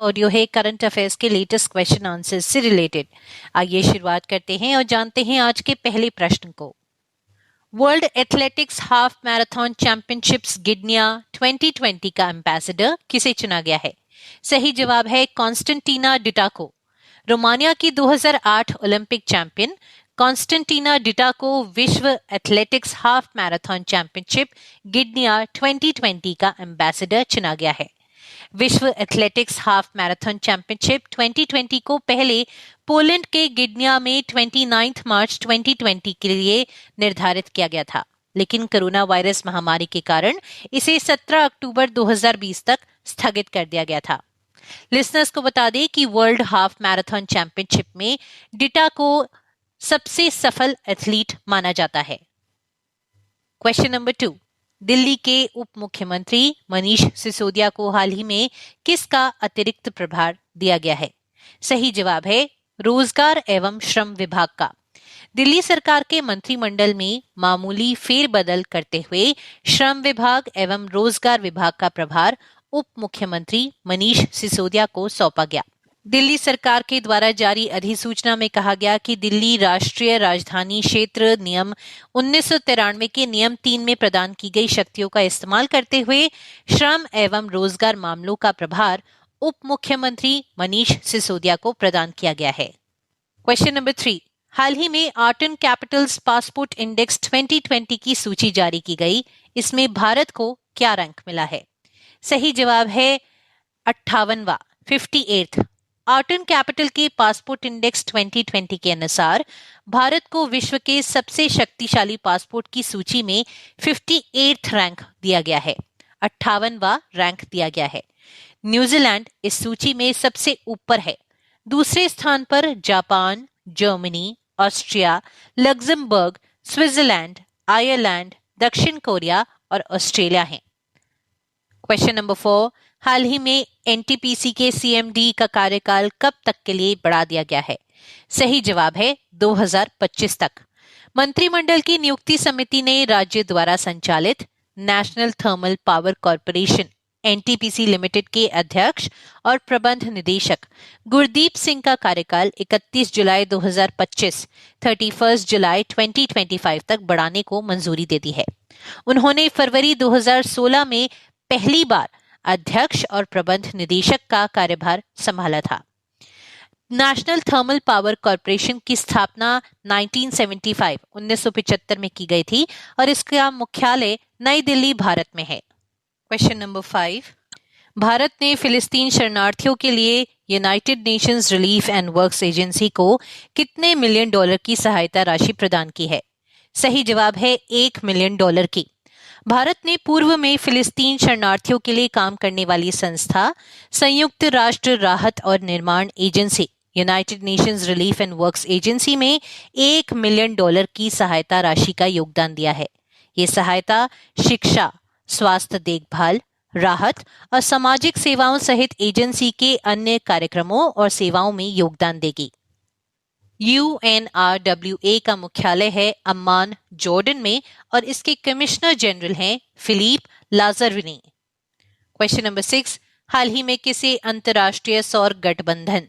Audio है current affairs के latest question answers से रिलेटेड। आइए शुरुआत करते हैं और जानते हैं आज के पहले प्रश्न को। World athletics half marathon championships Gdynia 2020 का एम्बेसडर किसे चुना गया है? सही जवाब है कॉन्स्टेंटिना डिटाको। रोमानिया की 2008 ओलंपिक चैंपियन कॉन्स्टेंटिना डिटाको विश्व एथलेटिक्स हाफ मैराथन चैंपियनशिप गिडनिया 2020 का एम्बेसडर चुना गया है। विश्व एथलेटिक्स हाफ मैराथन चैंपियनशिप 2020 को पहले पोलैंड के गिडनिया में 29 मार्च 2020 के लिए निर्धारित किया गया था, लेकिन कोरोना वायरस महामारी के कारण इसे 17 अक्टूबर 2020 तक स्थगित कर दिया गया था। लिसनर्स को बता दें कि वर्ल्ड हाफ मैराथन चैंपियनशिप में डिटा को सबसे सफल एथलीट माना जाता है। Question number 2। दिल्ली के उप मुख्यमंत्री मनीष सिसोदिया को हाल ही में किसका अतिरिक्त प्रभार दिया गया है? सही जवाब है रोजगार एवं श्रम विभाग का। दिल्ली सरकार के मंत्रिमंडल में मामूली फेरबदल करते हुए श्रम विभाग एवं रोजगार विभाग का प्रभार उप मुख्यमंत्री मनीष सिसोदिया को सौंपा गया। दिल्ली सरकार के द्वारा जारी अधिसूचना में कहा गया कि दिल्ली राष्ट्रीय राजधानी क्षेत्र नियम 1993 के नियम 3 में प्रदान की गई शक्तियों का इस्तेमाल करते हुए श्रम एवं रोजगार मामलों का प्रभार उप मुख्यमंत्री मनीष सिसोदिया को प्रदान किया गया है। Question number 3। हाल ही में art and Capitals passport index 2020 की सूची जारी की गई। इसमें भारत को क्या रैंक मिला है? सही जवाब है 58वां 58th। आर्ट एंड कैपिटल के पासपोर्ट इंडेक्स 2020 के अनुसार भारत को विश्व के सबसे शक्तिशाली पासपोर्ट की सूची में 58th रैंक दिया गया है। 58वां रैंक दिया गया है। न्यूजीलैंड इस सूची में सबसे ऊपर है। दूसरे स्थान पर Japan, Germany, Austria, Luxembourg, Switzerland, Ireland, दक्षिण कोरिया और ऑस्ट्रेलिया हैं। Question number 4। हाल ही में एनटीपीसी के सीएमडी का कार्यकाल कब तक के लिए बढ़ा दिया गया है? सही जवाब है 2025 तक। मंत्रिमंडल की नियुक्ति समिति ने राज्य द्वारा संचालित national thermal power corporation NTPC limited के अध्यक्ष और प्रबंध निदेशक गुरदीप सिंह का कार्यकाल 31 जुलाई 2025 31 जुलाई 2025 तक बढ़ाने को मंजूरी दे दी है। उन्होंने फरवरी 2016 में पहली बार अध्यक्ष और प्रबंध निदेशक का कार्यभार संभाला था। नेशनल थर्मल पावर कॉर्पोरेशन की स्थापना 1975 में की गई थी और इसका मुख्यालय नई दिल्ली, भारत में है। Question number 5। भारत ने फिलिस्तीन शरणार्थियों के लिए United Nations relief and works agency को कितने मिलियन डॉलर की सहायता राशि प्रदान की है? सही जवाब है $1 मिलियन की। भारत ने पूर्व में फिलिस्तीन शरणार्थियों के लिए काम करने वाली संस्था संयुक्त राष्ट्र राहत और निर्माण agency United Nations relief and works agency में $1 मिलियन की सहायता राशि का योगदान दिया है। ये सहायता शिक्षा, स्वास्थ्य देखभाल, राहत और सामाजिक सेवाओं सहित एजेंसी के अन्य कार्यक्रमों और सेवाओं में योगदान देगी। UNRWA का मुख्यालय है अम्मान, जॉर्डन में और इसके कमिश्नर जनरल हैं फिलिप लाजरविनी। Question number 6। हाल ही में किसे अंतर्राष्ट्रीय सौर गठबंधन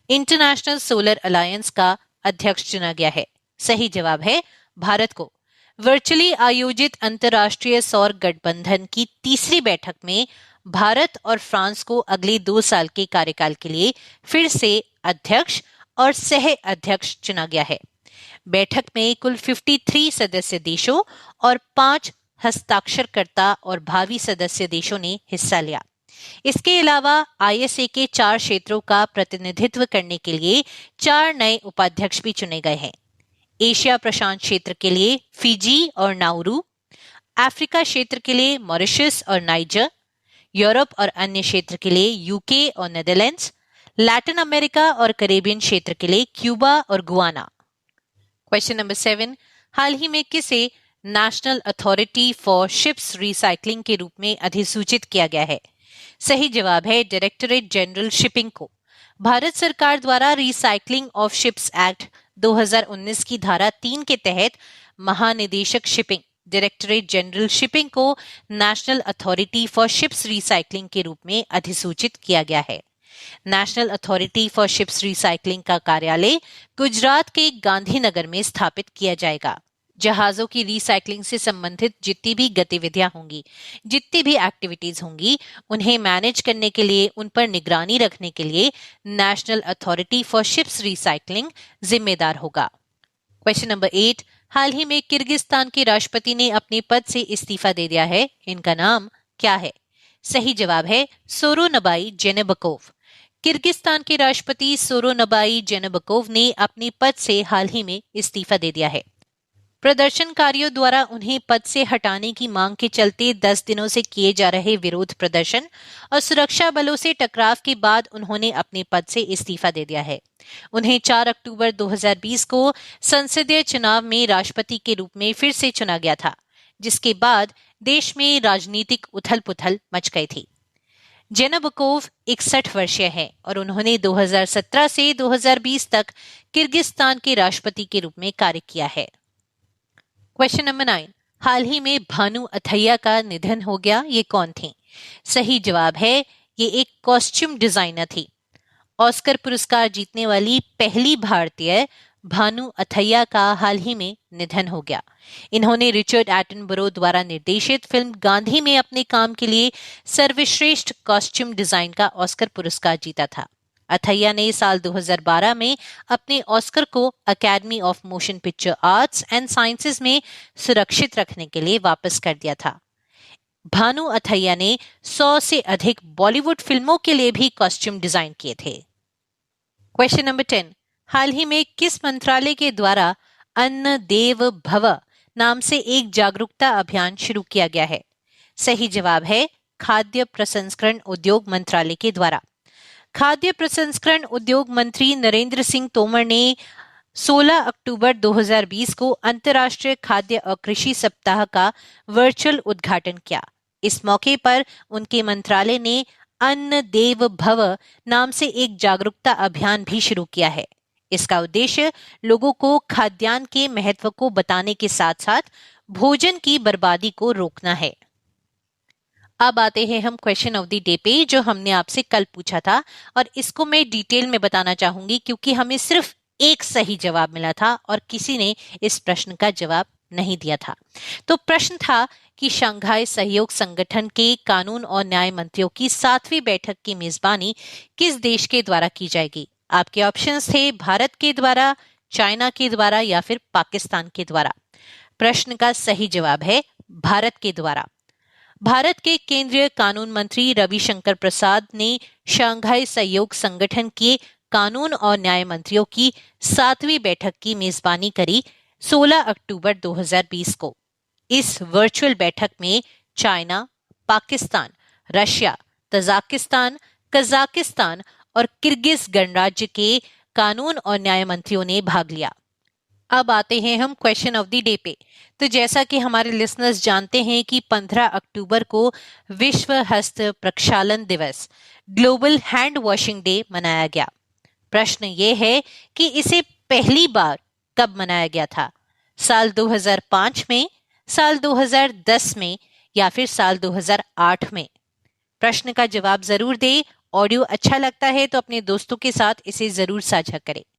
इंटरनेशनल सोलर अलायंस का अध्यक्ष चुना गया है? सही जवाब है भारत को। वर्चुअली आयोजित अंतर्राष्ट्रीय सौर गठबंधन की तीसरी बैठक में भारत और फ्रांस को अगले 2 साल के कार्यकाल के लिए फिर से अध्यक्ष और सह अध्यक्ष चुना गया है। बैठक में कुल 53 सदस्य देशों और 5 हस्ताक्षरकर्ता और भावी सदस्य देशों ने हिस्सा लिया। इसके अलावा आईएसए के 4 क्षेत्रों का प्रतिनिधित्व करने के लिए 4 नए उपाध्यक्ष भी चुने गए हैं। एशिया प्रशांत क्षेत्र के लिए फिजी और नाउरू, अफ्रीका क्षेत्र के लिए मॉरिशस और नाइजर, यूरोप और अन्य क्षेत्र के लिए यूके और नेदरलैंड्स, लैटिन अमेरिका और कैरेबियन क्षेत्र के लिए क्यूबा और गुआना। Question number 7। हाल ही में किसे national authority for ships recycling के रूप में अधिसूचित किया गया है? सही जवाब है डायरेक्टरेट जनरल शिपिंग को। भारत सरकार द्वारा रिसाइकलिंग ऑफ शिप्स एक्ट 2019 की धारा 3 के तहत महानिदेशक शिपिंग डायरेक्टरेट जनरल शिपिंग को national authority for ships recycling के रूप में अधिसूचित किया गया है। National authority for ships recycling का कार्यालय गुजरात के गांधीनगर में स्थापित किया जाएगा। जहाजों की रिसाइकलिंग से संबंधित जितनी भी गतिविधियां होंगी, जितनी भी एक्टिविटीज होंगी, उन्हें मैनेज करने के लिए, उन पर निगरानी रखने के लिए national authority for ships recycling जिम्मेदार होगा। क्वेश्चन नंबर 8, हाल ही में किर्गिस्तान के राष्ट्रपति ने अपने पद से इस्तीफा दे दिया है, इनका नाम क्या है? सही जवाब है सोरोनबाई जेनेबकोव। किर्गिस्तान के राष्ट्रपति सोरोनबाई जेनेबकोव ने अपने पद से हाल ही में इस्तीफा दे दिया है। प्रदर्शनकारियों द्वारा उन्हें पद से हटाने की मांग के चलते 10 दिनों से किए जा रहे विरोध प्रदर्शन और सुरक्षा बलों से टकराव के बाद उन्होंने अपने पद से इस्तीफा दे दिया है। उन्हें 4 अक्टूबर 2020 को संसदीय चुनाव में राष्ट्रपति के रूप में फिर से चुना गया था, जिसके बाद देश में राजनीतिक उथल-पुथल मच गई थी। जेनेबकोव 61 वर्षीय हैं और उन्होंने 2017 से 2020 तक किर्गिस्तान के राष्ट्रपति के रूप में कार्य किया है। क्वेश्चन नंबर 9, हाल ही में भानु अथैया का निधन हो गया, ये कौन थी? सही जवाब है ये एक कॉस्ट्यूम डिजाइनर थी। ऑस्कर पुरस्कार जीतने वाली पहली भारतीय भानु अथैया का हाल ही में निधन हो गया। इन्होंने रिचर्ड एटनबरो द्वारा निर्देशित फिल्म गांधी में अपने काम के लिए सर्वश्रेष्ठ कॉस्ट्यूम डिजाइन का ऑस्कर पुरस्कार जीता था। अथैया ने साल 2012 में अपने ऑस्कर को academy of motion picture arts and sciences में सुरक्षित रखने के लिए वापस कर दिया था। भानु अथैया ने 100 से अधिक बॉलीवुड फिल्मों के लिए भी कॉस्ट्यूम डिजाइन किए थे। क्वेश्चन नंबर 10, हाल ही में किस मंत्रालय के द्वारा अन्न देव भव नाम से एक जागरूकता अभियान शुरू किया गया है? सही जवाब है खाद्य प्रसंस्करण उद्योग मंत्रालय के द्वारा। खाद्य प्रसंस्करण उद्योग मंत्री नरेंद्र सिंह तोमर ने 16 अक्टूबर 2020 को अंतर्राष्ट्रीय खाद्य और कृषि सप्ताह का वर्चुअल उद्घाटन किया। इस मौके पर उनके मंत्रालय ने अन्न देव भव नाम से एक जागरूकता अभियान भी शुरू किया है। इसका उद्देश्य लोगों को खाद्यान्न के महत्व को बताने के साथ साथ भोजन की बर्बादी को रोकना है। अब आते हैं हम क्वेश्चन ऑफ द डे पे, जो हमने आपसे कल पूछा था, और इसको मैं डिटेल में बताना चाहूंगी क्योंकि हमें सिर्फ एक सही जवाब मिला था और किसी ने इस प्रश्न का जवाब नहीं दिया था। तो प्रश्न था कि शंघाई सहयोग संगठन के कानून और न्याय मंत्रियों की 7वीं बैठक की मेजबानी किस देश के द्वारा की जाएगी? आपके ऑप्शंस थे भारत के द्वारा, चाइना के द्वारा या फिर पाकिस्तान के द्वारा। प्रश्न का सही जवाब है भारत के द्वारा। भारत के केंद्रीय कानून मंत्री रविशंकर प्रसाद ने शंघाई सहयोग संगठन के कानून और न्याय मंत्रियों की 7वीं बैठक की मेजबानी करी 16 अक्टूबर 2020 को। इस वर्चुअल बैठक में China, Pakistan, Russia, Tajikistan, Kazakhstan और किर्गिज गणराज्य के कानून और न्याय मंत्रियों ने भाग लिया। अब आते हैं हम क्वेश्चन ऑफ द डे पे। तो जैसा कि हमारे लिसनर्स जानते हैं कि 15 अक्टूबर को विश्व हस्त प्रक्षालन दिवस, ग्लोबल हैंड वॉशिंग डे मनाया गया। प्रश्न ये है कि इसे पहली बार कब मनाया गया था? साल 2005 में, साल 2010 में या फिर साल 2008 में? प्रश्न का जवाब जरूर दे। ऑडियो अच्छा लगता है तो अपने दोस्तों के साथ इसे जरूर साझा करें।